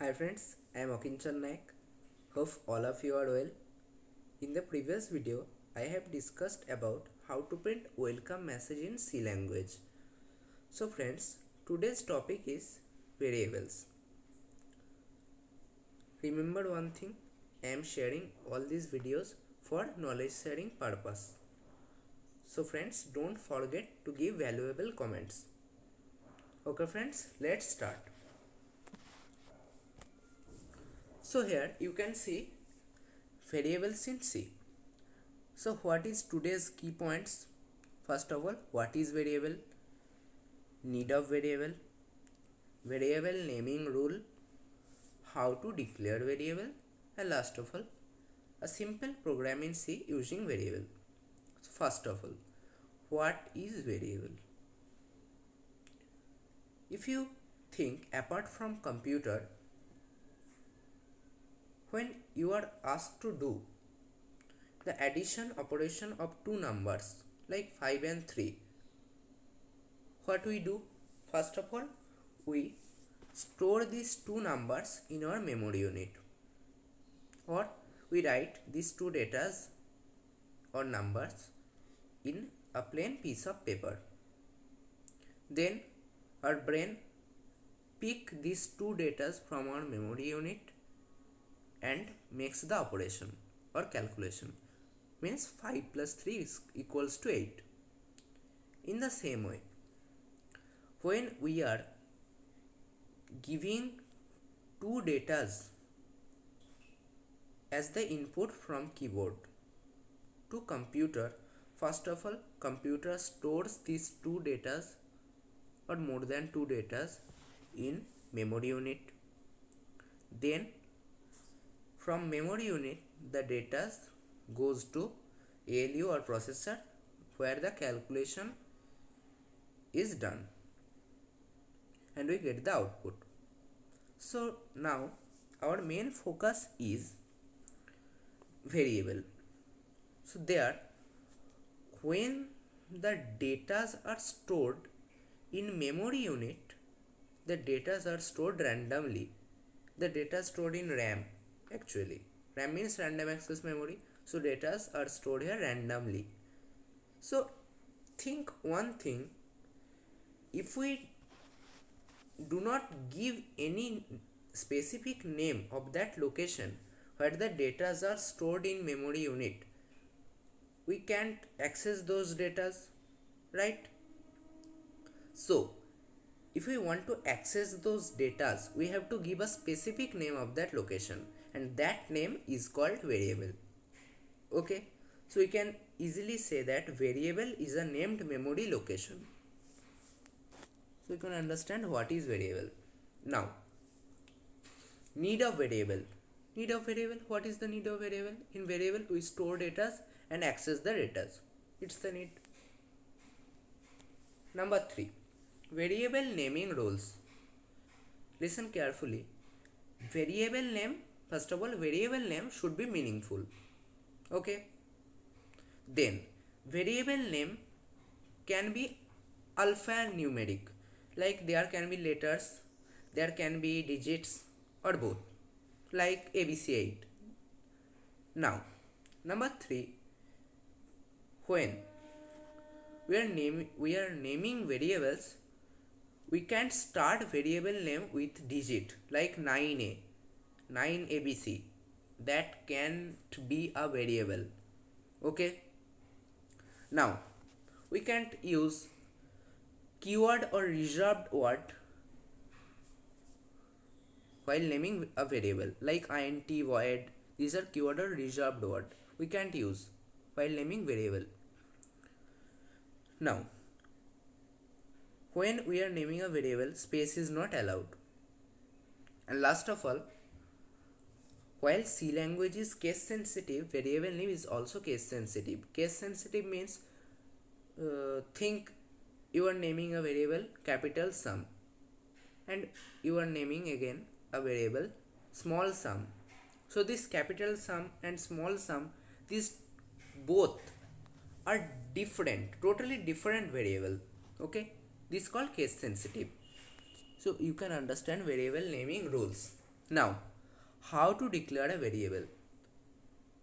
Hi friends, I am Akinchan Naik. Hope all of you are well. In the previous video, I have discussed about how to print welcome message in C language. So friends, today's topic is variables. Remember one thing, I am sharing all these videos for knowledge sharing purpose. So friends, don't forget to give valuable comments. Okay friends, let's start. So here you can see variables in C. So what is today's key points? First of all, what is variable? Need of variable, variable naming rule, how to declare variable, and last of all, a simple program in C using variable. So first of all, what is variable? If you think apart from computer, when you are asked to do the addition operation of two numbers like 5 and 3, what we do? First of all, we store these two numbers in our memory unit, or we write these two datas or numbers in a plain piece of paper. Then our brain pick these two datas from our memory unit and makes the operation or calculation. Means 5 plus 3 is equals to 8. In the same way, when we are giving two datas as the input from keyboard to computer, first of all, computer stores these two datas or more than two datas in memory unit. Then from memory unit, the data goes to ALU or processor where the calculation is done and we get the output. So now our main focus is variable. So there, when the datas are stored in memory unit, the datas are stored randomly. The data stored in RAM actually. RAM means random access memory. So datas are stored here randomly. So think one thing, if we do not give any specific name of that location where the datas are stored in memory unit, we can't access those datas, right? So if we want to access those datas, we have to give a specific name of that location, and that name is called variable. Okay, so we can easily say that variable is a named memory location. So you can understand what is variable. Now, need of variable. Need of variable. What is the need of variable? In variable, we store data and access the data. It's the need. Number 3. Variable naming rules. Listen carefully. Variable name, first of all, variable name should be meaningful. Okay. Then, variable name can be alphanumeric. Like there can be letters, there can be digits or both. Like ABC8. Now, number 3. When we are naming variables, we can start variable name with digit like 9a, 9abc. That can't be a variable. Okay. Now, we can't use keyword or reserved word while naming a variable like int, void. These are keyword or reserved word. We can't use while naming variable. Now, when we are naming a variable, space is not allowed. And last of all, while C language is case sensitive, variable name is also case sensitive. Case sensitive means think you are naming a variable capital sum and you are naming again a variable small sum. So this capital sum and small sum, these both are different, totally different variable. Okay, this is called case sensitive. So you can understand variable naming rules. Now, how to declare a variable?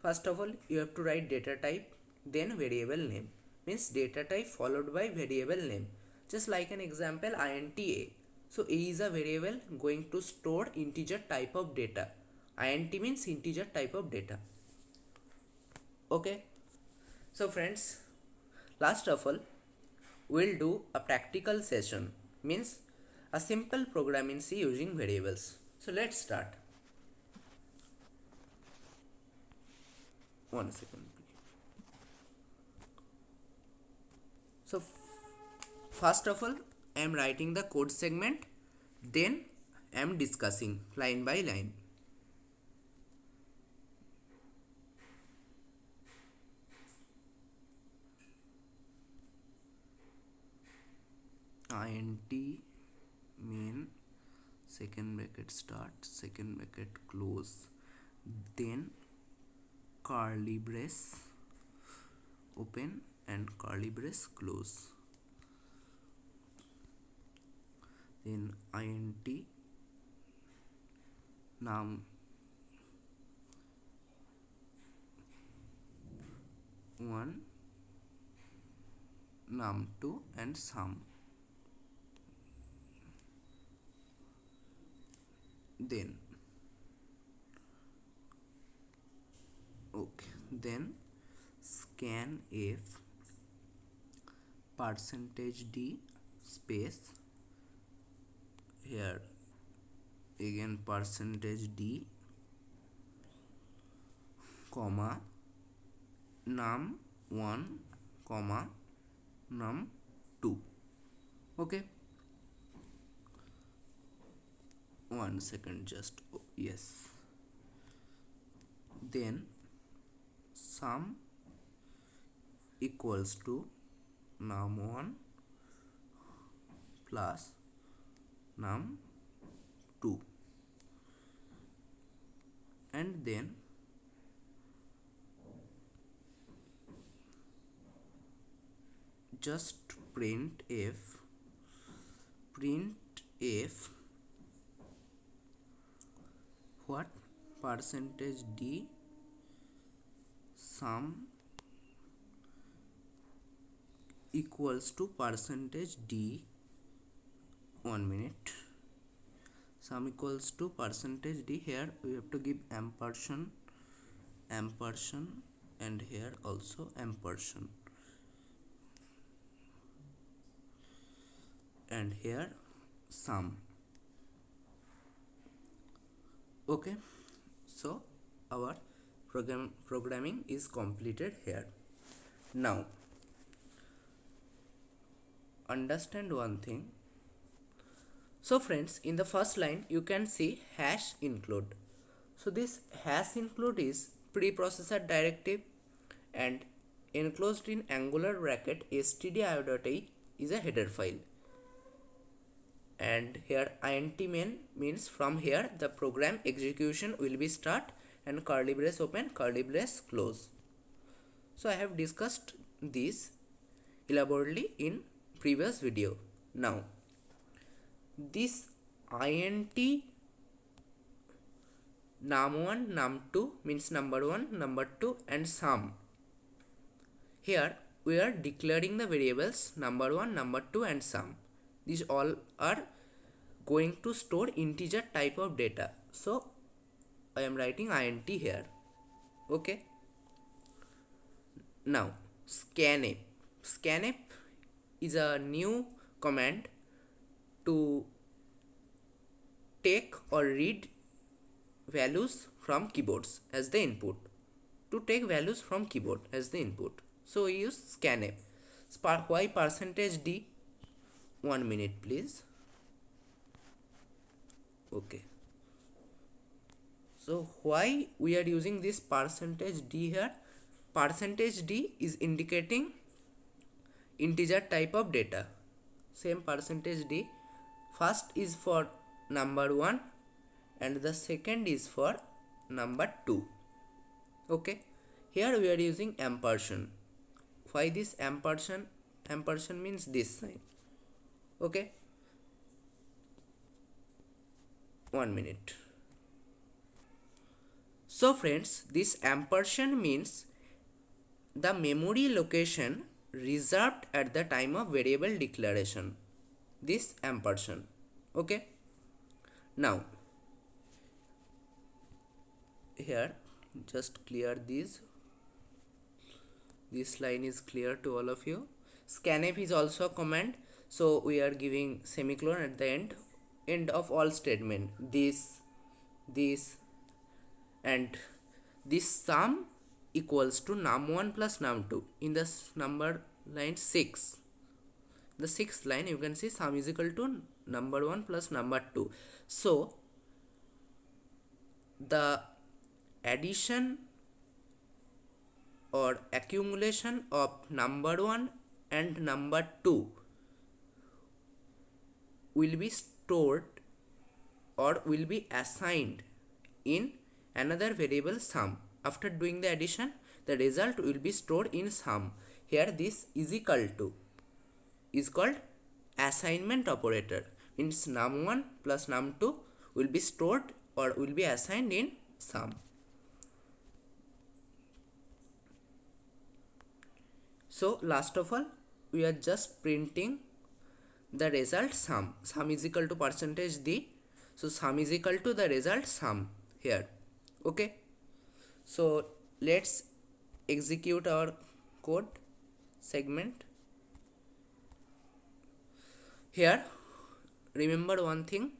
First of all, you have to write data type, then variable name. Means data type followed by variable name. Just like an example, int a. So a is a variable going to store integer type of data. Int means integer type of data. Okay. So friends, last of all, we'll do a practical session. Means a simple program in C using variables. So let's start. One second. So first of all, I am writing the code segment, then I am discussing line by line. Int main, second bracket start, second bracket close, then curly brace open and curly brace close, then int num 1 num2 and sum, then scanf %d space, here again %d comma num1 comma num2. Okay, one second, just yes. Then sum equals to num1 plus num2, and then just printf what %d sum equals to %d, 1 minute, sum equals to %d, here we have to give ampersand, and here also ampersand, and here sum. Okay, so our programming is completed here. Now understand one thing. So friends, in the first line you can see hash include. So this hash include is preprocessor directive, and enclosed in angular bracket stdio.h is a header file, and here int main means from here the program execution will be start, and curly brace open, curly brace close. So I have discussed this elaborately in previous video. Now this int num1 num2 means number 1 number 2 and sum, here we are declaring the variables number 1 number 2 and sum. These all are going to store integer type of data, so I am writing int here. Okay, now scanf is a new command to take or read values from keyboards as the input, so we use scanf. Why %d? 1 minute please. Okay, so why we are using this %d here? %d is indicating integer type of data. Same %d, first is for number 1 and the second is for number 2. Okay, here we are using ampersand. Why this ampersand? Ampersand means this sign. Okay, 1 minute. So friends, this ampersand means the memory location reserved at the time of variable declaration, this ampersand. Okay, now here just clear this line is clear to all of you. Scanf is also a command, so we are giving semicolon at the end of all statement, this and this sum equals to num1 plus num2 in this number line 6. The sixth line you can see sum is equal to number 1 plus number 2. So the addition or accumulation of number 1 and number 2 will be stored or will be assigned in another variable sum. After doing the addition, the result will be stored in sum. Here this is equal to is called assignment operator, means num1 plus num2 will be stored or will be assigned in sum. So last of all, we are just printing the result sum. Sum is equal to percentage d. So sum is equal to the result sum here. Okay. So let's execute our code segment. Here remember one thing,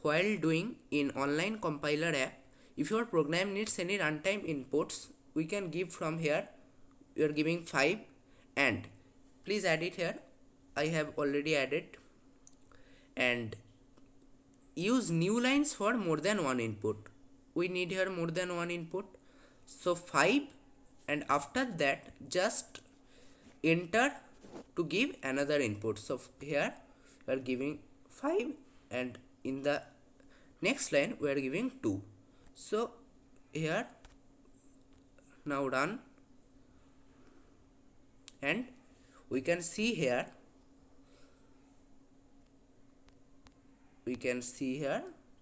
while doing in online compiler app, if your program needs any runtime inputs, we can give from here. We are giving 5 and please add it here. I have already added, and use new lines for more than one input. We need here more than one input, so 5, and after that just enter to give another input. So here we are giving 5 and in the next line we are giving 2. So here now run, and we can see here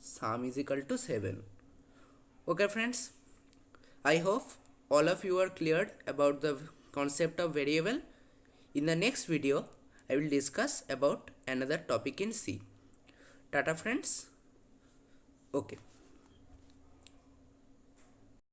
sum is equal to 7. Okay friends, I hope all of you are cleared about the concept of variable. In the next video, I will discuss about another topic in C. Tata friends. Okay.